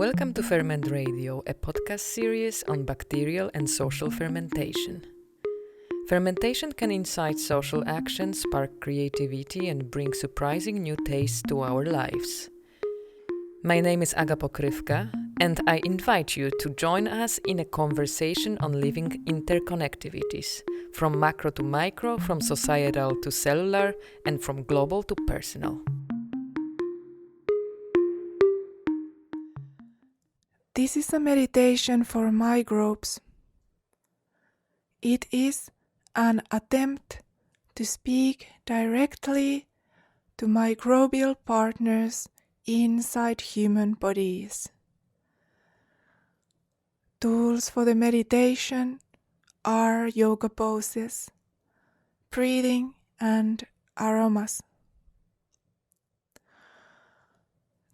Welcome to Ferment Radio, a podcast series on bacterial and social fermentation. Fermentation can incite social action, spark creativity, and bring surprising new tastes to our lives. My name is Aga Pokrywka, and I invite you to join us in a conversation on living interconnectivities, from macro to micro, from societal to cellular, and from global to personal. This is a meditation for microbes. It is an attempt to speak directly to microbial partners inside human bodies. Tools for the meditation are yoga poses, breathing, and aromas.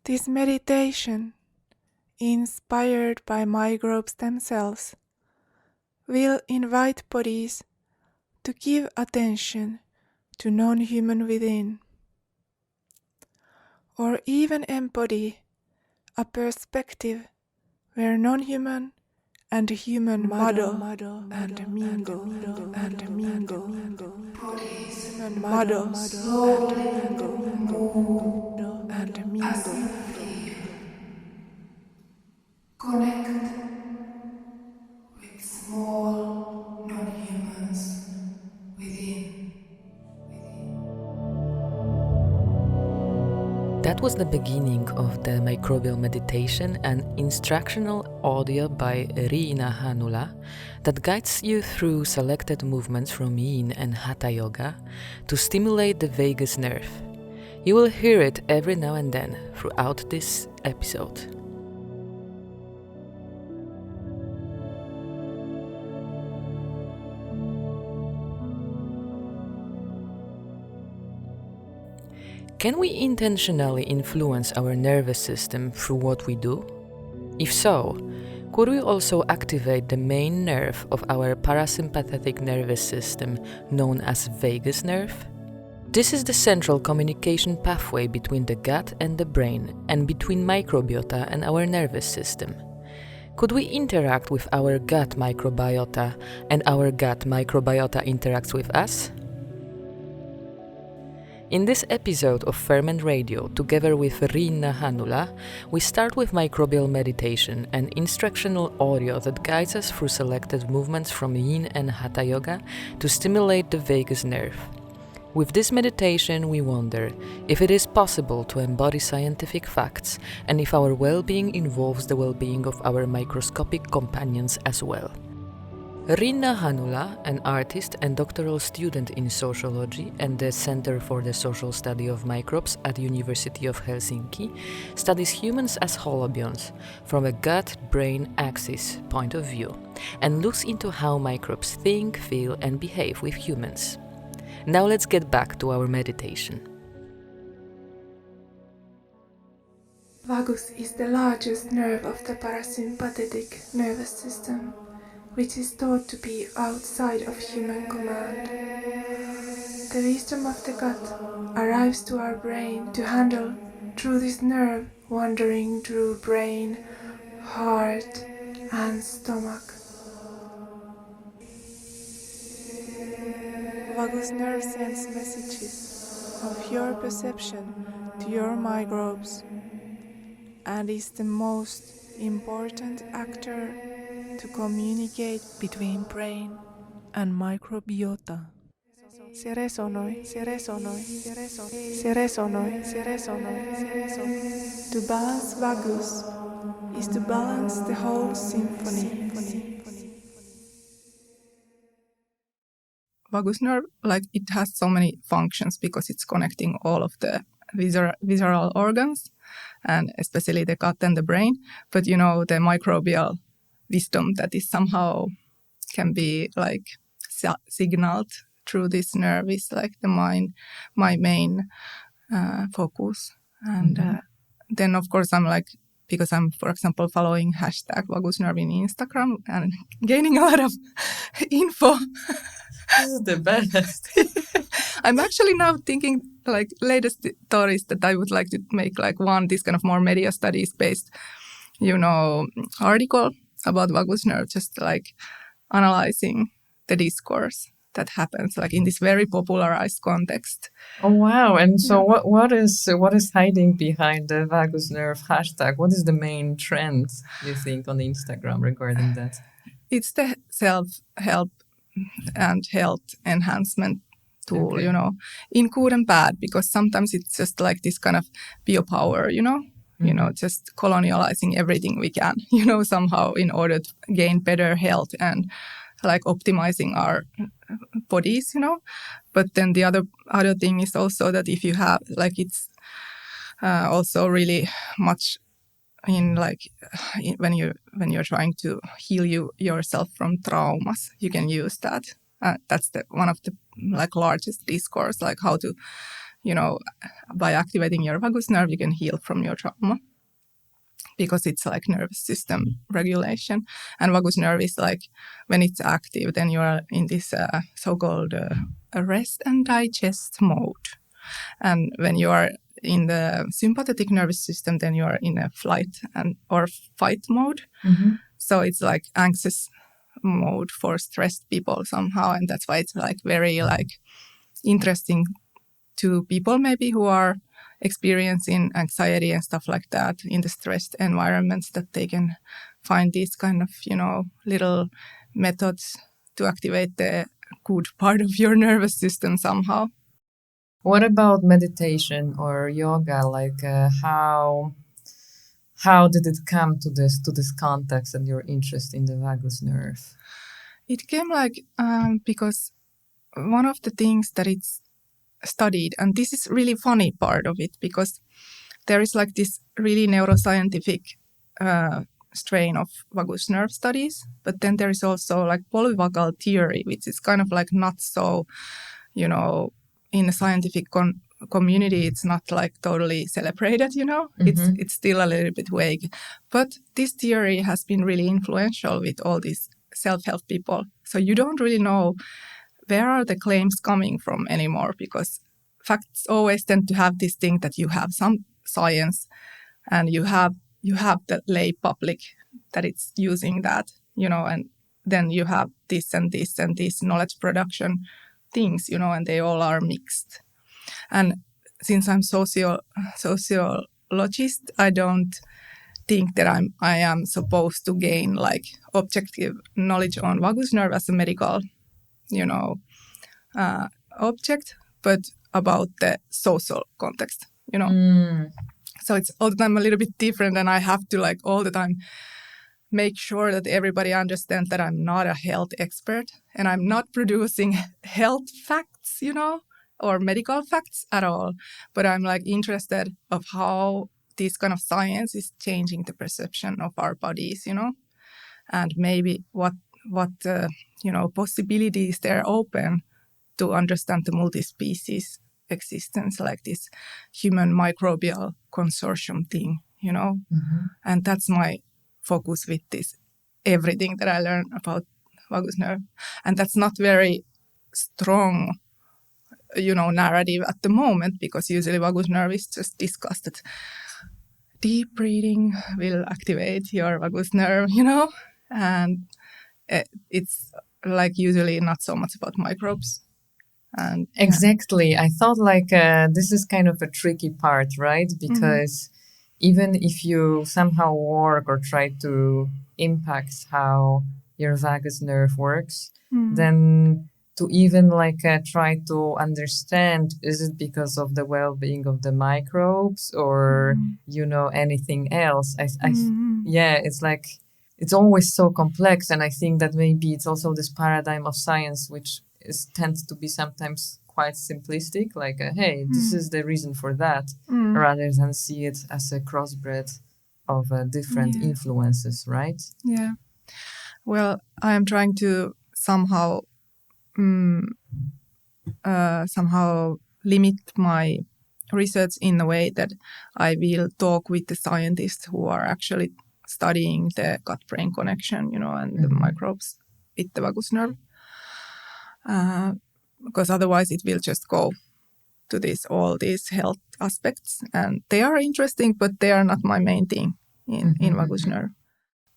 This meditation, inspired by microbes themselves, will invite bodies to give attention to non-human within, or even embody a perspective where non-human and human muddle and mingle. Bodies and muddle and mingle. Connect with small non-humans within. That was the beginning of the Microbial Meditation, an instructional audio by Riina Hannula that guides you through selected movements from yin and hatha yoga to stimulate the vagus nerve. You will hear it every now and then throughout this episode. Can we intentionally influence our nervous system through what we do? If so, could we also activate the main nerve of our parasympathetic nervous system, known as vagus nerve? This is the central communication pathway between the gut and the brain, and between microbiota and our nervous system. Could we interact with our gut microbiota, and our gut microbiota interacts with us? In this episode of Ferment Radio, together with Riina Hannula, we start with Microbial Meditation, an instructional audio that guides us through selected movements from yin and hatha yoga to stimulate the vagus nerve. With this meditation, we wonder if it is possible to embody scientific facts and if our well-being involves the well-being of our microscopic companions as well. Riina Hannula, an artist and doctoral student in sociology and the Center for the Social Study of Microbes at University of Helsinki, studies humans as holobionts from a gut-brain axis point of view and looks into how microbes think, feel, and behave with humans. Now let's get back to our meditation. Vagus is the largest nerve of the parasympathetic nervous system, which is thought to be outside of human command. The wisdom of the gut arrives to our brain to handle through this nerve, wandering through brain, heart, and stomach. Vagus nerve sends messages of your perception to your microbes and is the most important actor to communicate between brain and microbiota. Se resonoi. To balance vagus is to balance the whole symphony. Vagus nerve, it has so many functions because it's connecting all of the visceral organs, and especially the gut and the brain. But the microbial wisdom that is somehow can be signaled through this nerve is my main focus. And then of course because I'm, for example, following #VagusNerve in Instagram and gaining a lot of info. This is the best. I'm actually now thinking, latest thought is that I would like to make one this kind of more media studies based article about vagus nerve, just like analyzing the discourse that happens like in this very popularized context. Oh wow! And so what is hiding behind the vagus nerve hashtag? What is the main trend you think on Instagram regarding that? It's the self-help and health enhancement tool, Okay. In good and bad, because sometimes it's just like this kind of biopower, just colonializing everything we can, somehow in order to gain better health and like optimizing our bodies, But then the other thing is also that if you have like it's also really much in like when you're trying to heal yourself from traumas, you can use that. That's one of the like largest discourse, like how to, by activating your vagus nerve, you can heal from your trauma, because it's like nervous system regulation. And vagus nerve is like when it's active, then you are in this so-called rest and digest mode. And when you are in the sympathetic nervous system, then you are in a flight or fight mode. So it's like anxious mode for stressed people somehow, and that's why it's like very like interesting to people maybe who are experiencing anxiety and stuff like that in the stressed environments, that they can find these kind of little methods to activate the good part of your nervous system somehow. What about meditation or yoga? Like how did it come to this context and your interest in the vagus nerve? It came like because one of the things that it's studied, and this is really funny part of it, because there is like this really neuroscientific strain of vagus nerve studies, but then there is also like polyvagal theory, which is kind of like not so, in the scientific community, it's not like totally celebrated, It's still a little bit vague. But this theory has been really influential with all these self-help people. So you don't really know where are the claims coming from anymore, because facts always tend to have this thing that you have some science and you have the lay public that it's using that, and then you have this and this and this knowledge production things, and they all are mixed. And since I'm sociologist, I don't think that I am supposed to gain like objective knowledge on vagus nerve as a medical object, but about the social context, So it's all the time a little bit different, and I have to like all the time make sure that everybody understands that I'm not a health expert and I'm not producing health facts, or medical facts at all, but I'm like interested of how this kind of science is changing the perception of our bodies, and maybe what possibilities there open to understand the multi-species existence, like this human microbial consortium thing, And that's my focus with this, everything that I learned about vagus nerve. And that's not very strong, narrative at the moment, because usually vagus nerve is just discussed that deep breathing will activate your vagus nerve, and it's like usually not so much about microbes. And exactly. I thought like this is kind of a tricky part, right? Because even if you somehow work or try to impact how your vagus nerve works, then to even like try to understand, is it because of the well-being of the microbes or, anything else? It's like, it's always so complex. And I think that maybe it's also this paradigm of science, which tends to be sometimes quite simplistic, like, hey, this is the reason for that, rather than see it as a crossbred of different influences, right? Yeah. Well, I am trying to somehow limit my research in a way that I will talk with the scientists who are actually studying the gut-brain connection, and the microbes with the vagus nerve. Because otherwise it will just go to all these health aspects, and they are interesting, but they are not my main thing. in vagus nerve.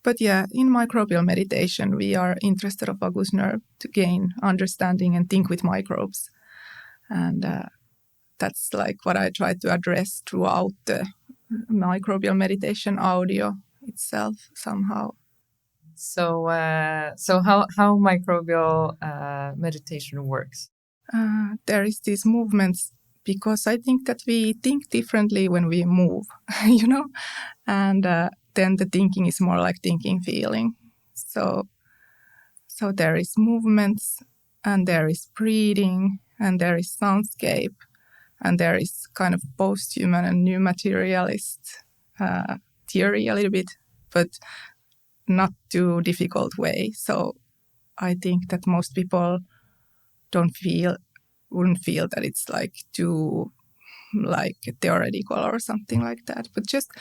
But yeah, in microbial meditation, we are interested in vagus nerve to gain understanding and think with microbes. And that's like what I try to address throughout the microbial meditation audio itself somehow. So how microbial meditation works? There is these movements because I think that we think differently when we move, and then the thinking is more like thinking, feeling. So there is movements, and there is breathing, and there is soundscape, and there is kind of post-human and new materialist theory a little bit, but not too difficult way. So I think that most people wouldn't feel that it's like too like theoretical or something like that. But just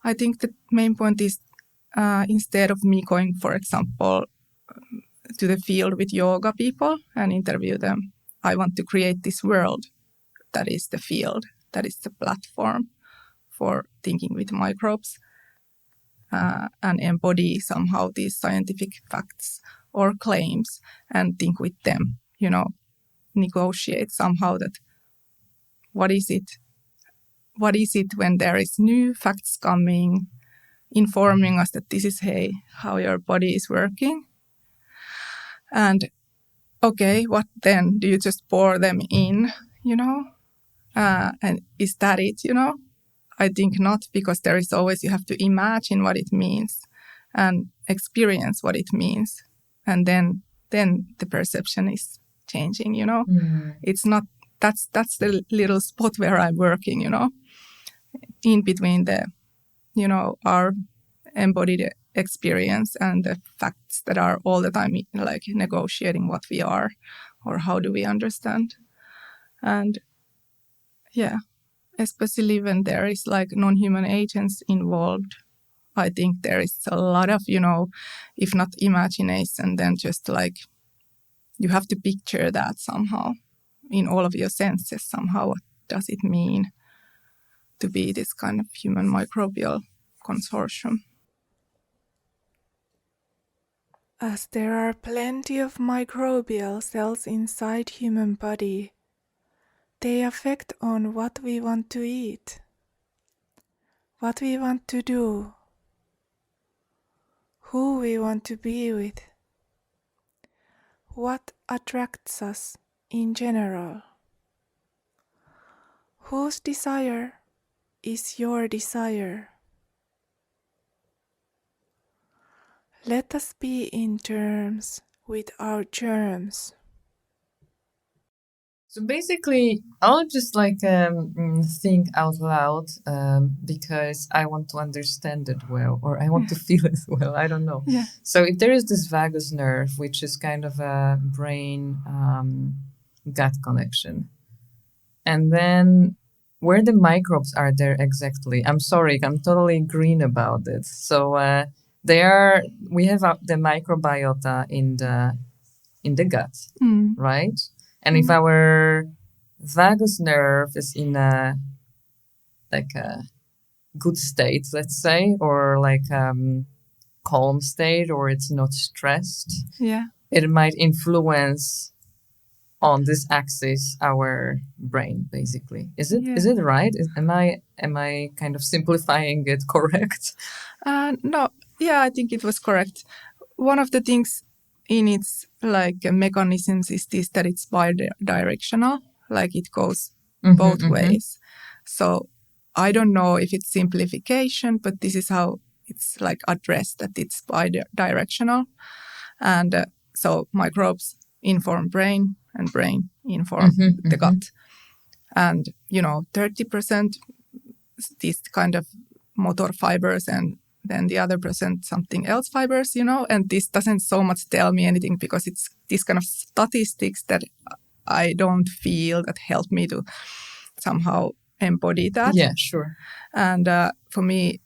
I think the main point is instead of me going, for example, to the field with yoga people and interview them, I want to create this world that is the field, that is the platform for thinking with microbes, and embody somehow these scientific facts or claims and think with them, negotiate somehow that what is it when there is new facts coming, informing us that this is, hey, how your body is working. And okay, what then? Do you just pour them in, and is that it, I think not, because there is always, you have to imagine what it means and experience what it means. And then the perception is changing, It's not, that's the little spot where I'm working, in between the, our embodied experience and the facts that are all the time like negotiating what we are or how do we understand. And yeah, especially when there is like non-human agents involved, I think there is a lot of, if not imagination, then just like you have to picture that somehow in all of your senses somehow. What does it mean to be this kind of human microbial consortium? As there are plenty of microbial cells inside human body, they affect on what we want to eat, what we want to do, who we want to be with, what attracts us in general. Whose desire is your desire? Let us be in terms with our germs. So basically, I'll just think out loud because I want to understand it well, or I want to feel it well. I don't know. Yeah. So if there is this vagus nerve, which is kind of a brain-gut connection, and then where the microbes are there exactly? I'm sorry, I'm totally green about it. So we have the microbiota in the gut, right? And if our vagus nerve is in a good state, let's say, or calm state, or it's not stressed, it might influence on this axis our brain, basically. Is it right? Am I kind of simplifying it correct? No, yeah, I think it was correct. One of the things in its mechanisms is this, that it's bi-directional, like it goes both ways. So I don't know if it's simplification, but this is how it's addressed, that it's bi-directional. And so microbes inform brain and brain inform the gut. And, 30% these kind of motor fibers and then the other percent something else fibers, and this doesn't so much tell me anything because it's these kind of statistics that I don't feel that help me to somehow embody that. Yeah, sure. And for me,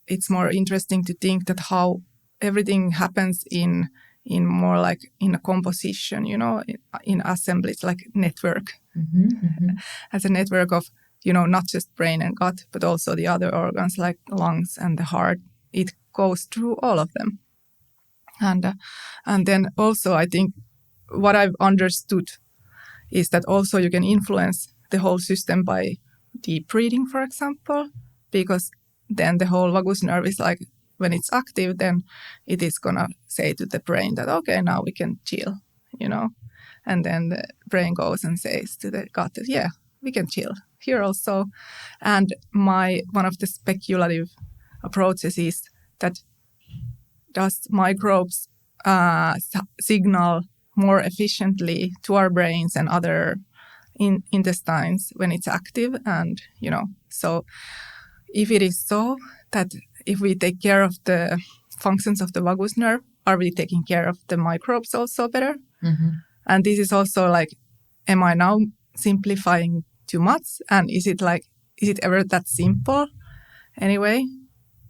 it's more interesting to think that how everything happens in more like in a composition, in assemblies, like network, as a network of, not just brain and gut, but also the other organs like lungs and the heart it goes through all of them. And then also I think what I've understood is that also you can influence the whole system by deep breathing, for example, because then the whole vagus nerve is like, when it's active, then it is going to say to the brain that, okay, now we can chill, and then the brain goes and says to the gut that, yeah, we can chill here also. And one of the speculative approaches is that does microbes signal more efficiently to our brains and other intestines when it's active? And, so if it is so that if we take care of the functions of the vagus nerve, are we taking care of the microbes also better? Mm-hmm. And this is also like, am I now simplifying too much? And is it ever that simple anyway?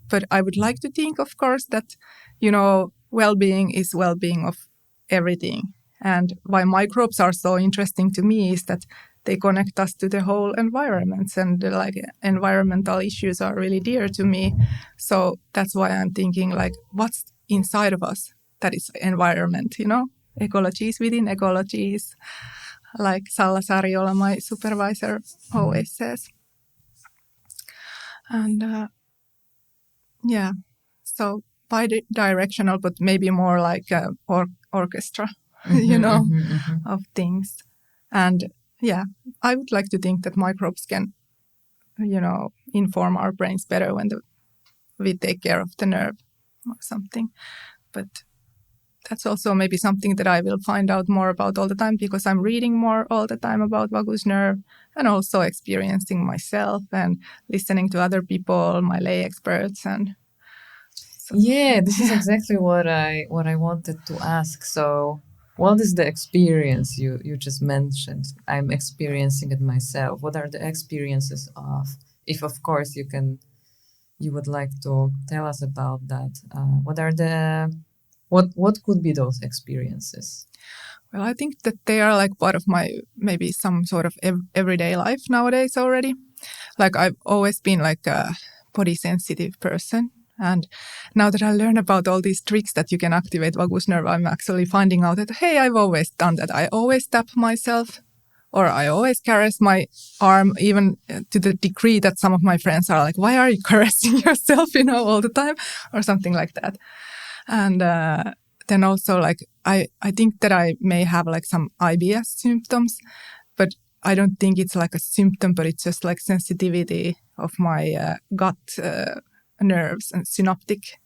But I would like to think, of course, that, well-being is well-being of everything. And why microbes are so interesting to me is that they connect us to the whole environments, and environmental issues are really dear to me. So that's why I'm thinking like, what's inside of us that is environment, ecologies within ecologies, like Salla Sariola, my supervisor, always says. And so bi-directional, but maybe more like an orchestra, of things. And I would like to think that microbes can, inform our brains better when we take care of the nerve or something. But that's also maybe something that I will find out more about all the time, because I'm reading more all the time about vagus nerve, and also experiencing myself and listening to other people, my lay experts. And so, this is exactly what I wanted to ask. So what is the experience you just mentioned? I'm experiencing it myself. What are the experiences of, if of course you would like to tell us about that, what could be those experiences? Well, I think that they are like part of my maybe some sort of everyday life nowadays already. Like I've always been like a body sensitive person. And now that I learn about all these tricks that you can activate vagus nerve, I'm actually finding out that, hey, I've always done that. I always tap myself, or I always caress my arm, even to the degree that some of my friends are like, why are you caressing yourself, all the time, or something like that. And then also like, I think that I may have like some IBS symptoms, but I don't think it's like a symptom, but it's just like sensitivity of my gut nerves and synaptic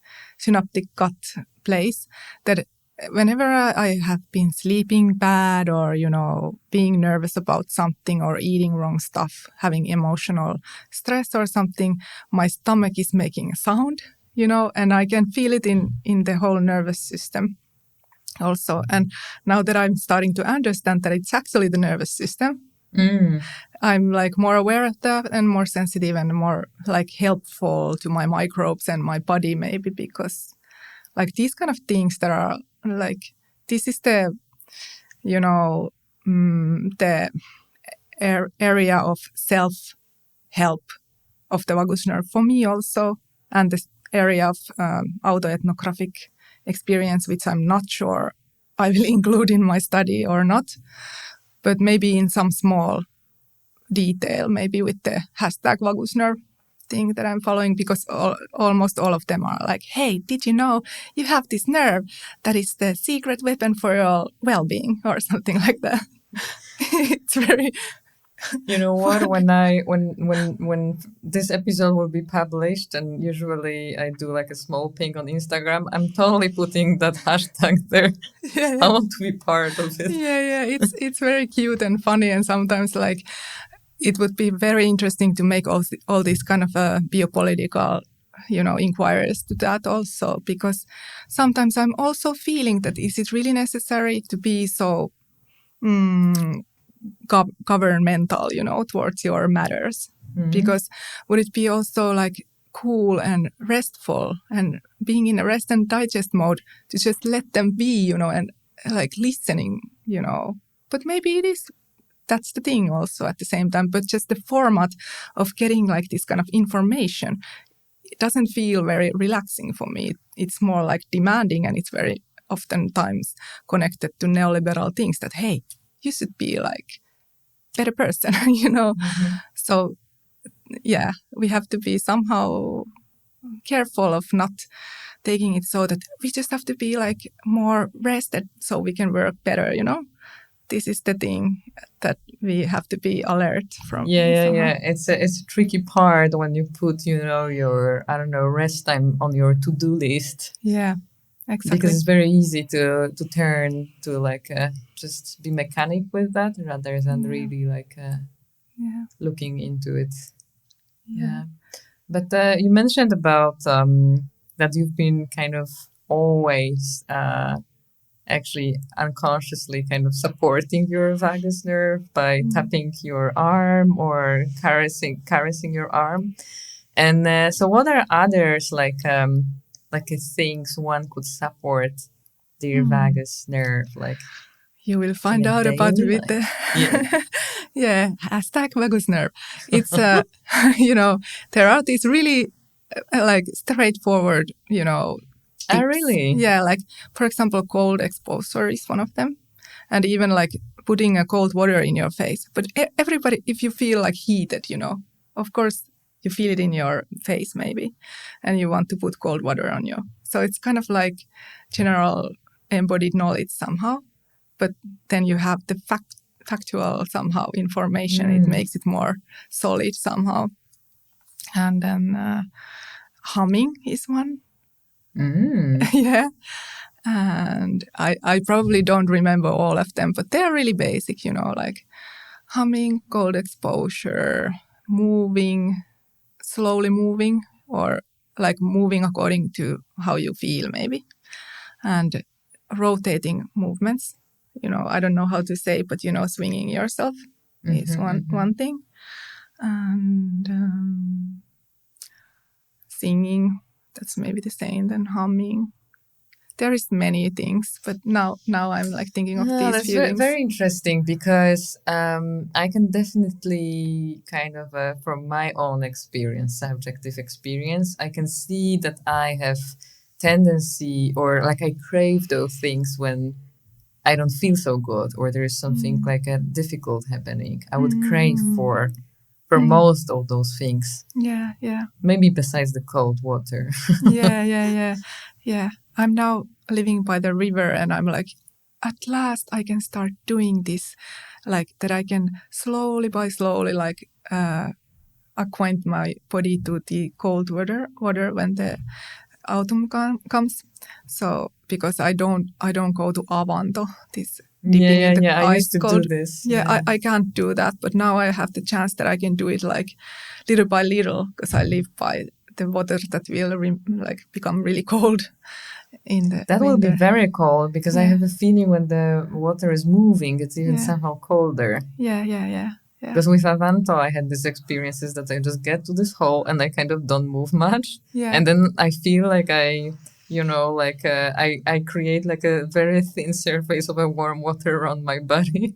gut place, that whenever I have been sleeping bad, or, being nervous about something, or eating wrong stuff, having emotional stress or something, my stomach is making a sound, and I can feel it in the whole nervous system also. And now that I'm starting to understand that it's actually the nervous system, I'm like more aware of that, and more sensitive, and more like helpful to my microbes and my body, maybe, because like these kind of things that are like, this is the, the area of self-help of the vagus nerve for me also, and the area of autoethnographic experience, which I'm not sure I will include in my study or not. But maybe in some small detail, maybe with the hashtag vagus nerve thing that I'm following, because almost all of them are like, hey, did you know you have this nerve that is the secret weapon for your well-being, or something like that. It's very... You know what? When this episode will be published, and usually I do like a small thing on Instagram, I'm totally putting that hashtag there. Yeah. I want to be part of it. Yeah. It's very cute and funny, and sometimes like it would be very interesting to make all these kind of biopolitical, inquiries to that also, because sometimes I'm also feeling that is it really necessary to be so governmental, towards your matters? Mm-hmm. Because would it be also like cool and restful, and being in a rest and digest mode, to just let them be, and like listening, But maybe that's the thing also at the same time, but just the format of getting like this kind of information it doesn't feel very relaxing for me. It's more like demanding, and it's very oftentimes connected to neoliberal things that, hey, you should be like better person, So yeah, we have to be somehow careful of not taking it so that we just have to be like more rested so we can work better, This is the thing that we have to be alert from. Yeah. It's a tricky part when you put, your, rest time on your to-do list. Yeah, exactly. Because it's very easy to turn to like just be mechanic with that rather than really like looking into it. Yeah. But you mentioned about that you've been kind of always actually unconsciously kind of supporting your vagus nerve by tapping your arm or caressing your arm. And so what are others like things one could support their vagus nerve, like you will find out about with the hashtag vagus nerve. It's there are these really like straightforward tips. Really? Yeah, like for example, cold exposure is one of them, and even like putting a cold water in your face. But everybody, if you feel like heated, of course you feel it in your face maybe, and you want to put cold water on you. So it's kind of like general embodied knowledge somehow, but then you have the factual somehow information. It makes it more solid somehow. And then humming is one. Yeah. And I probably don't remember all of them, but they're really basic, like humming, cold exposure, moving, slowly moving, or like moving according to how you feel maybe, and rotating movements. I don't know how to say, but swinging yourself is one thing, and singing. That's maybe the same. Then humming. There is many things, but now I'm like thinking of these that's feelings. Very interesting because I can definitely kind of from my own experience, subjective experience, I can see that I have tendency or like I crave those things when I don't feel so good or there is something like a difficult happening. I would crave for most of those things. Yeah. Maybe besides the cold water. Yeah. I'm now living by the river and I'm like, at last I can start doing this, like that I can slowly like acquaint my body to the cold water when the autumn comes. So because I don't go to Avanto, this dipping in the I ice used to cold. do this. Yeah, I can't do that, but now I have the chance that I can do it like little by little because I live by the water that will become really cold in the That winter. will be very cold because I have a feeling when the water is moving, it's even somehow colder. Yeah. Because with Avanto, I had these experiences that I just get to this hole and I kind of don't move much. Yeah. And then I feel like I create like a very thin surface of a warm water around my body.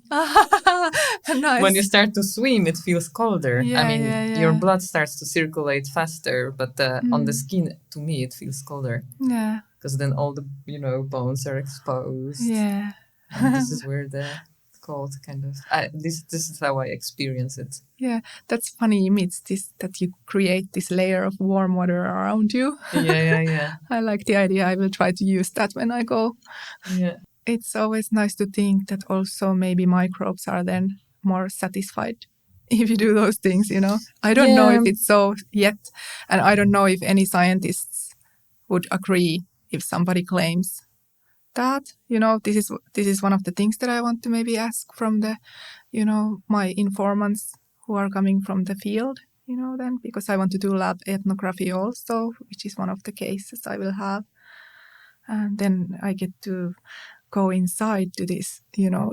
Nice. When you start to swim, it feels colder. Yeah, your blood starts to circulate faster, but on the skin, to me, it feels colder. Yeah. Because then all the, bones are exposed. Yeah. And this is where the cold kind of... this is how I experience it. Yeah, that's funny image, that you create this layer of warm water around you. Yeah. I like the idea. I will try to use that when I go. Yeah. It's always nice to think that also maybe microbes are then more satisfied if you do those things, I don't know if it's so yet. And I don't know if any scientists would agree if somebody claims that, this is one of the things that I want to maybe ask from the, my informants who are coming from the field, then, because I want to do lab ethnography also, which is one of the cases I will have. And then I get to go inside to this,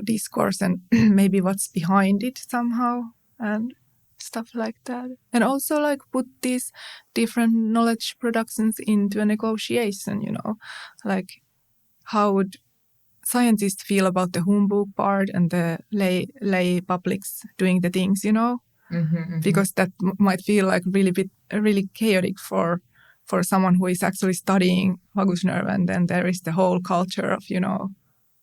discourse and maybe what's behind it somehow and stuff like that. And also like put these different knowledge productions into a negotiation, like how would scientists feel about the humbug part and the lay publics doing the things, because that might feel like really chaotic for for someone who is actually studying vagus nerve, and then there is the whole culture of,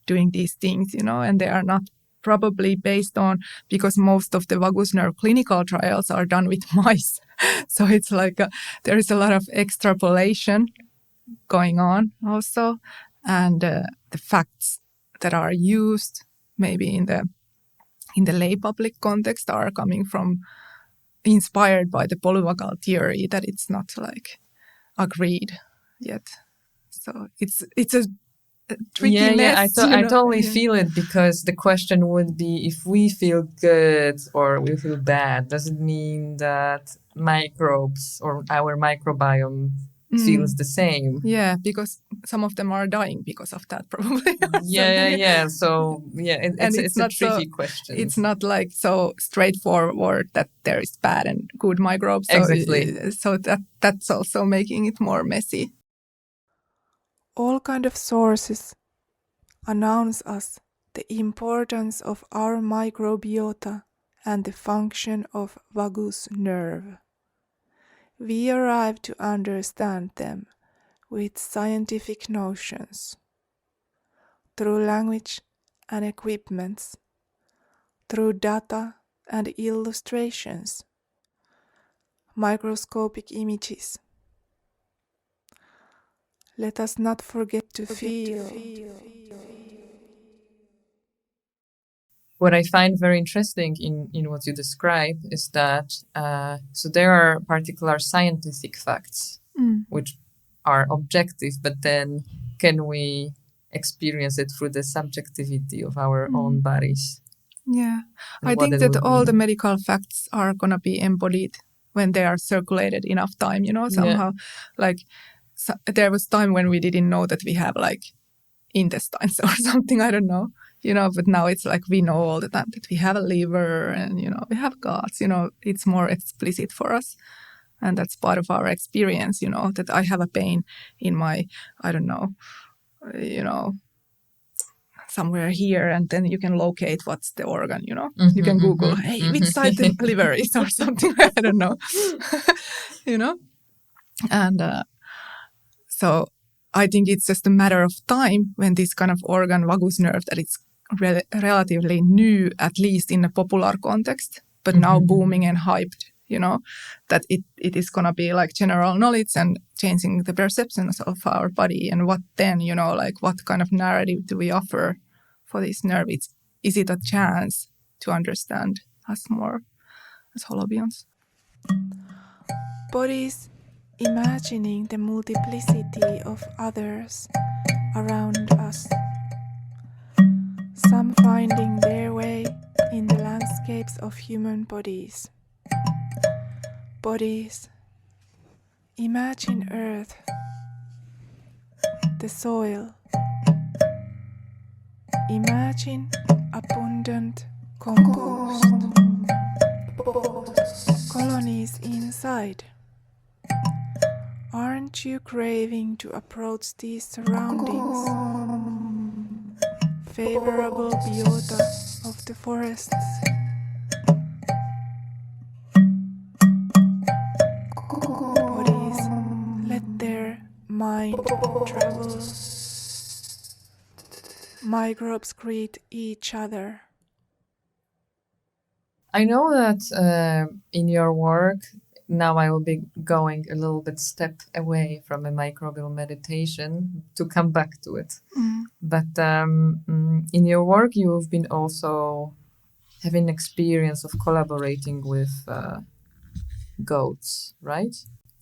doing these things, and they are not probably based on, because most of the vagus nerve clinical trials are done with mice. So it's like there is a lot of extrapolation going on also. And the facts that are used maybe in the lay public context are coming from, inspired by the polyvagal theory, that it's not like agreed yet. So it's a tricky mess. I totally feel it, because the question would be, if we feel good or we feel bad, does it mean that microbes or our microbiome feels the same? Yeah, because some of them are dying because of that, probably. So it's a tricky question. It's not like so straightforward that there is bad and good microbes. So, exactly. So that's also making it more messy. All kind of sources announce us the importance of our microbiota and the function of vagus nerve. We arrive to understand them with scientific notions, through language and equipments, through data and illustrations, microscopic images. Let us not forget to feel. What I find very interesting in what you describe is that so there are particular scientific facts which are objective, but then can we experience it through the subjectivity of our own bodies? Yeah, I think that all the medical facts are going to be embodied when they are circulated enough time, somehow. Like there was time when we didn't know that we have like intestines or something, I don't know, but now it's like we know all the time that we have a liver and, we have guts, it's more explicit for us. And that's part of our experience, that I have a pain in my, I don't know, somewhere here, and then you can locate what's the organ, you can Google, hey, which side the liver is or something, I don't know, and so I think it's just a matter of time when this kind of organ, vagus nerve, that it's relatively new, at least in a popular context, but now booming and hyped, that it is going to be like general knowledge and changing the perceptions of our body. And what then, like what kind of narrative do we offer for this nerve? Is it a chance to understand us more as holobionts? Bodies imagining the multiplicity of others around us, some finding their way in the landscapes of human bodies. Bodies, imagine earth, the soil. Imagine abundant compost, colonies inside. Aren't you craving to approach these surroundings? Favorable biota of the forests. Bodies let their mind travel. Microbes greet each other. I know that in your work, now I will be going a little bit step away from a microbial meditation to come back to it. But in your work, you've been also having experience of collaborating with goats, right?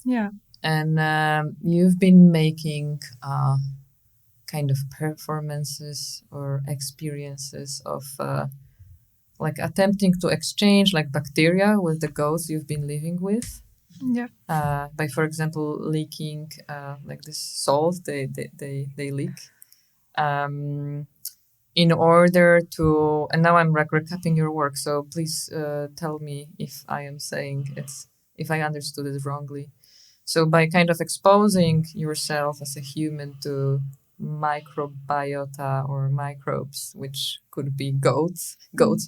Yeah. And you've been making kind of performances or experiences of like attempting to exchange like bacteria with the goats you've been living with. Yeah. By, for example, leaking like this salt they leak. In order to, and now I'm recapping your work, so please tell me if I am saying if I understood it wrongly. So by kind of exposing yourself as a human to microbiota or microbes, which could be goats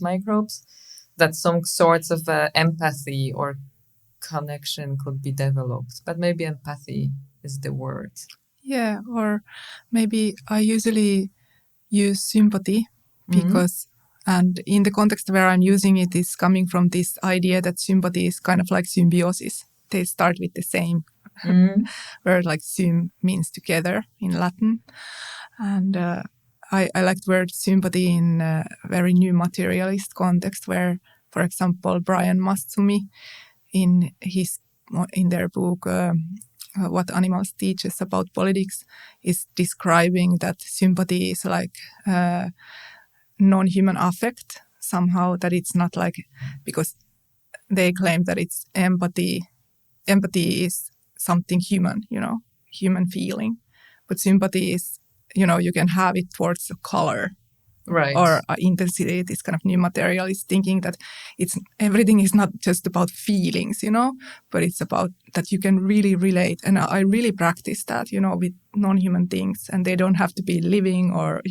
microbes, that some sorts of empathy or connection could be developed. But maybe empathy is the word. Yeah, or maybe I usually use sympathy because, and in the context where I'm using it is coming from this idea that sympathy is kind of like symbiosis. They start with the same, where like sym means together in Latin. And I like the word sympathy in a very new materialist context where, for example, Brian Matsumi in their book, What Animals Teach Us About Politics, is describing that sympathy is like non-human affect somehow, that it's not like, because they claim that it's empathy. Empathy is something human, human feeling. But sympathy is, you can have it towards a color. Right. Or intensity. This kind of new material is thinking that everything is not just about feelings, but it's about that you can really relate. And I really practice that, with non-human things, and they don't have to be living, or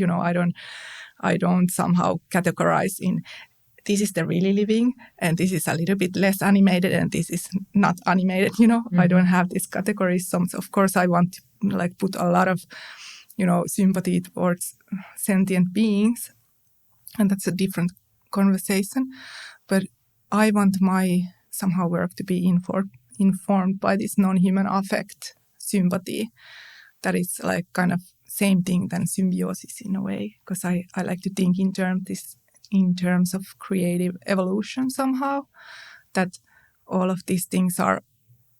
I don't somehow categorize in this is the really living, and this is a little bit less animated, and this is not animated. I don't have these categories. So of course, I want to like put a lot of sympathy towards sentient beings. And that's a different conversation. But I want my somehow work to be informed by this non-human affect, sympathy, that is like kind of same thing than symbiosis in a way. Because I like to think in terms of creative evolution somehow, that all of these things are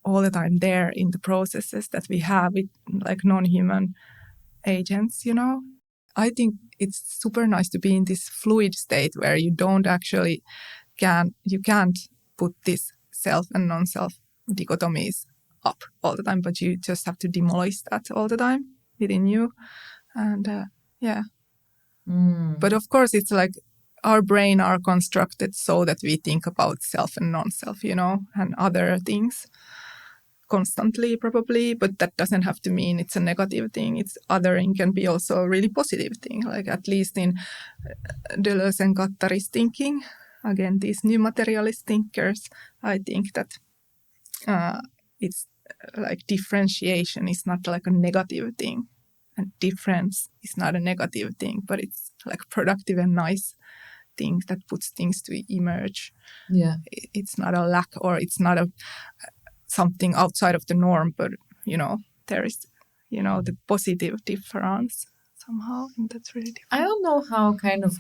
all the time there in the processes that we have with like non-human agents, I think it's super nice to be in this fluid state where you don't actually you can't put this self and non-self dichotomies up all the time, but you just have to demolish that all the time within you. And But of course, it's like our brain are constructed so that we think about self and non-self, and other things constantly probably, but that doesn't have to mean it's a negative thing. It's othering can be also a really positive thing, like at least in Deleuze and Guattari's thinking. Again, these new materialist thinkers, I think that it's like differentiation is not like a negative thing, and difference is not a negative thing, but it's like productive and nice thing that puts things to emerge. Yeah, it's not a lack, or it's not a something outside of the norm, but there is the positive difference somehow, and that's really different. I don't know how kind of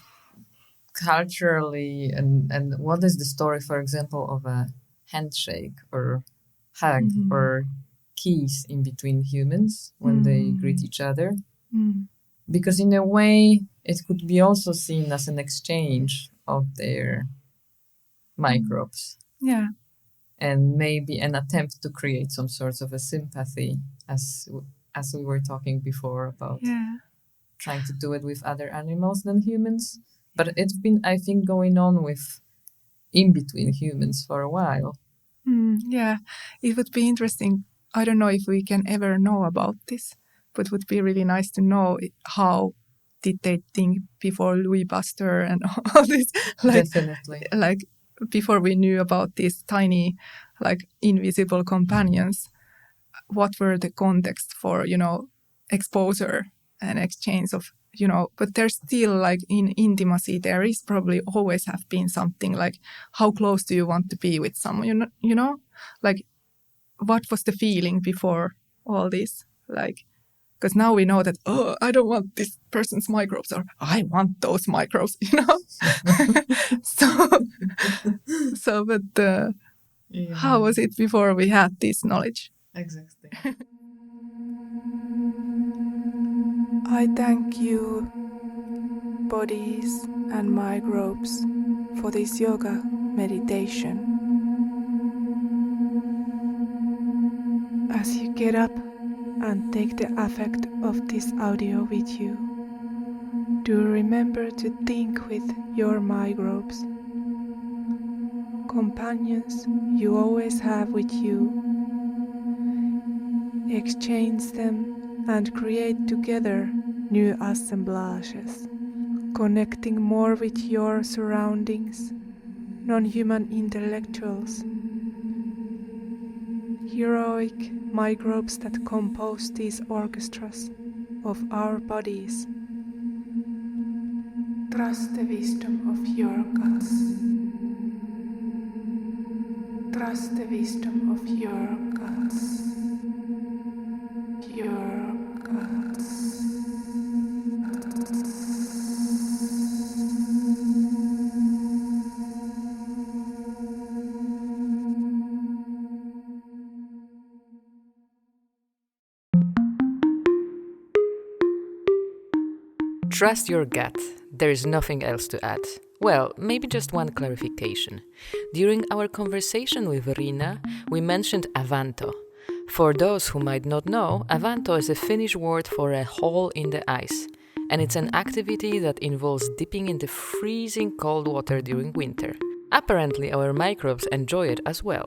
culturally and what is the story, for example, of a handshake or hug or kiss in between humans when they greet each other, because in a way it could be also seen as an exchange of their microbes. Yeah. And maybe an attempt to create some sorts of a sympathy, as we were talking before about trying to do it with other animals than humans. But it's been, I think, going on with in between humans for a while. Yeah, it would be interesting. I don't know if we can ever know about this, but it would be really nice to know how did they think before Louis Pasteur and all this. Definitely. Like before we knew about these tiny, like invisible companions, what were the context for, exposure and exchange of, but there's still like in intimacy, there is probably always have been something like, how close do you want to be with someone, like what was the feeling before all this? Like, because now we know that, I don't want this person's microbes, or I want those microbes, But how was it before we had this knowledge? Exactly. I thank you, bodies and microbes, for this yoga meditation. As you get up and take the effect of this audio with you, do remember to think with your microbes, companions you always have with you. Exchange them and create together new assemblages, connecting more with your surroundings, non-human intellectuals. heroic microbes that compose these orchestras of our bodies. Trust the wisdom of your guts. Trust the wisdom of your guts. Your guts. Trust your gut. There is nothing else to add. Well, maybe just one clarification. During our conversation with Riina, we mentioned avanto. For those who might not know, avanto is a Finnish word for a hole in the ice, and it's an activity that involves dipping into freezing cold water during winter. Apparently, our microbes enjoy it as well.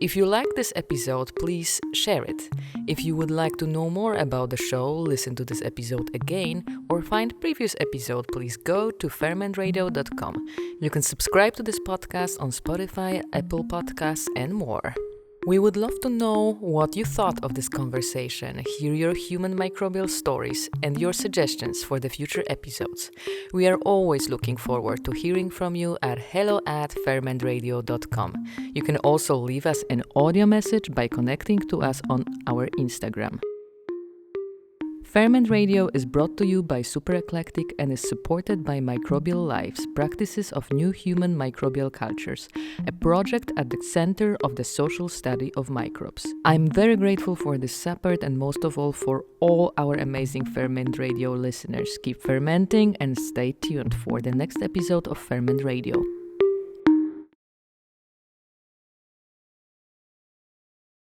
If you like this episode, please share it. If you would like to know more about the show, listen to this episode again, or find previous episode, please go to fermentradio.com. You can subscribe to this podcast on Spotify, Apple Podcasts, and more. We would love to know what you thought of this conversation, hear your human microbial stories, and your suggestions for the future episodes. We are always looking forward to hearing from you at hello@fermentradio.com. You can also leave us an audio message by connecting to us on our Instagram. Ferment Radio is brought to you by Super Eclectic and is supported by Microbial Lives, Practices of New Human Microbial Cultures, a project at the center of the Social Study of Microbes. I'm very grateful for this support and most of all for all our amazing Ferment Radio listeners. Keep fermenting and stay tuned for the next episode of Ferment Radio.